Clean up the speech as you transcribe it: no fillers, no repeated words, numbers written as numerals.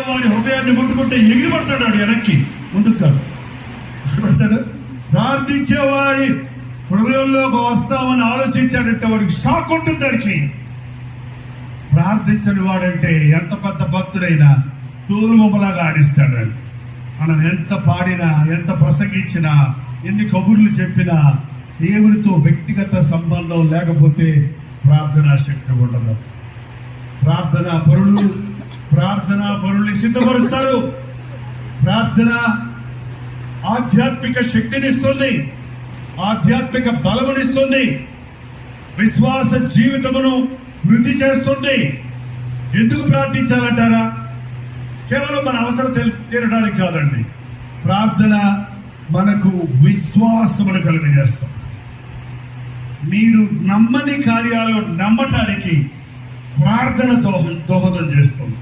వాడి హృదయాన్ని ముట్టుకుంటే ఎగిరి పడతాడు, వాడు వెనక్కి ముందుకు కాదు పడతాడు. ప్రార్థించేవాడి హృదయంలోకి వస్తామని ఆలోచించాడంటే వాడికి షాక్ ఉంటుంది. దానికి ప్రార్థించని వాడంటే ఎంత పెద్ద భక్తుడైనా తూలుమొమ్మలాగా ఆడిస్తాడు. మనం ఎంత పాడినా, ఎంత ప్రసంగించినా, ఎన్ని కబుర్లు చెప్పినా దేవునితో వ్యక్తిగత సంబంధం లేకపోతే ప్రార్థనా శక్తి ఉండదు. ప్రార్థనా పరుల్ని సిద్ధపరుస్తారు. ప్రార్థన ఆధ్యాత్మిక శక్తినిస్తుంది, ఆధ్యాత్మిక బలమునిస్తుంది, విశ్వాస జీవితమును వృద్ధి చేస్తుంది. ఎందుకు ప్రార్థించాలంటారా? కేవలం మన అవసరం తీరడానికి కాదండి. ప్రార్థన మనకు విశ్వాసమును కలుగజేస్తాం. మీరు నమ్మని కార్యాలు నమ్మటానికి ప్రార్థన దోహదం చేస్తుంది.